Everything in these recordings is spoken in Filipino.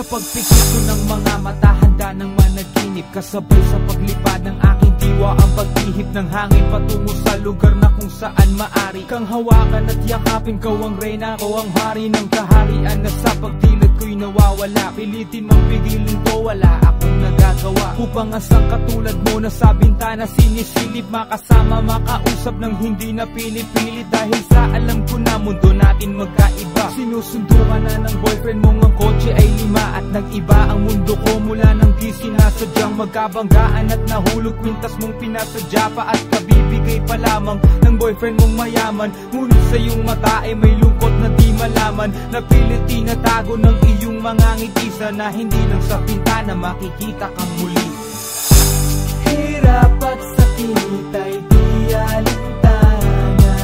pagpikit ko ng mga mata, handa ng managinip. Kasabay sa paglipad ng aking diwa ang pag-ihip ng hangin patungo sa lugar na kung saan maari kang hawakan at yakapin. Kau ang reyna, ko ang hari ng kaharian na sa pagdilid ko'y nawawala. Pilitin mang pigilin to, wala akong nagagawa upang asang katulad mo na sa bintana sinisilip. Makasama, makausap ng hindi na pinipilit dahil sa alam ko na mundo natin magkaiba. Sinusundo ka na ng boyfriend mong ang kotse ay 5 at nag-iba ang mundo ko mula nang di sinasadyang magkabanggaan at nahulog kwintas mong pinasadya pa at kabibigay pa lamang ng boyfriend mong mayaman. Ngunit sa iyong mata ay may lungkot na di malaman, napilit tinatago ng iyong mga ngitisa na hindi lang sa bintana makikita kang muli. Hirap at sakit ay di alintana,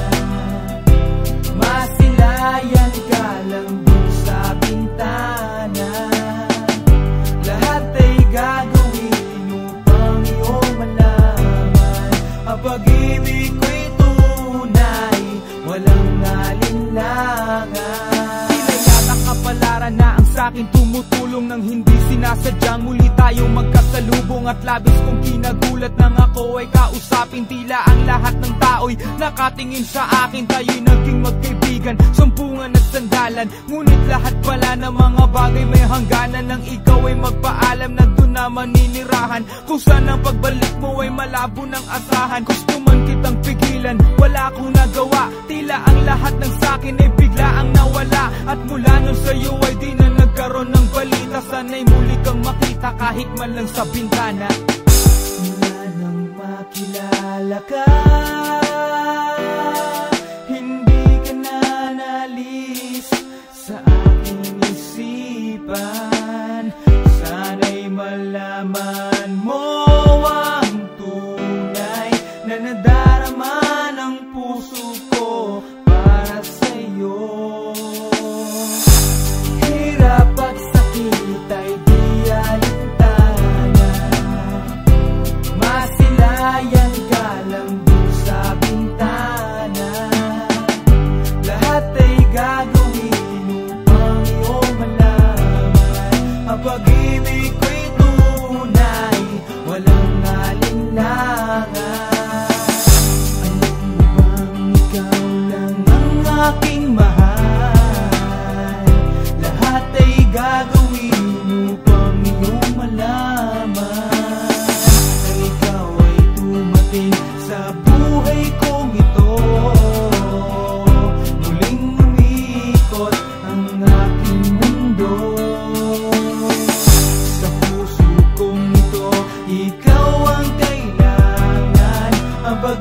masilayan ka lang dun sa bintana. Lahat ay gagawin upang iyong malaman ang pag-ibig ko'y tunay, walang alinlangan. Kapalaran na ang sa'kin tumutulong nang hindi sinasadyang muli tayong magkasalubong. At labis kong kinagulat nang ako ay kausapin. Tila ang lahat ng tao'y nakatingin sa akin. Tayo'y naging magkaibigan, sumpungan at sandalan. Ngunit lahat pala ng mga bagay may hangganan. Nang ikaw ay magpaalam na doon na maninirahan, kung saan ang pagbalik mo ay malabo ng asahan. Gusto man kitang pigilan, wala akong nagawa. Tila ang lahat ng sa'kin ay bigla ang nawala. At mula nun sa'yo ay di na nagkaroon ng balita. Sana'y muli kang makita kahit man lang sa bintana. Mula nang makilala ka, hindi ka na nalis sa aking isipan. Sana'y malaman mo ang tunay na nadarama ng puso ko para sa'yo. Hirap at sakit ay di alintana, masilayan ka lang dun sa bintana. Lahat ay gagawin upang iyong malaman ang pag-ibig ko'y tunay, walang alinlangan. Alam mo bang ikaw lang ang aking mahal? Lahat ay gagawin upang iyong malaman na ikaw ay dumating sa buhay kong ito. Muling umikot ang aking mundo. Sa puso kong ito, ikaw ang kailangan, ang pag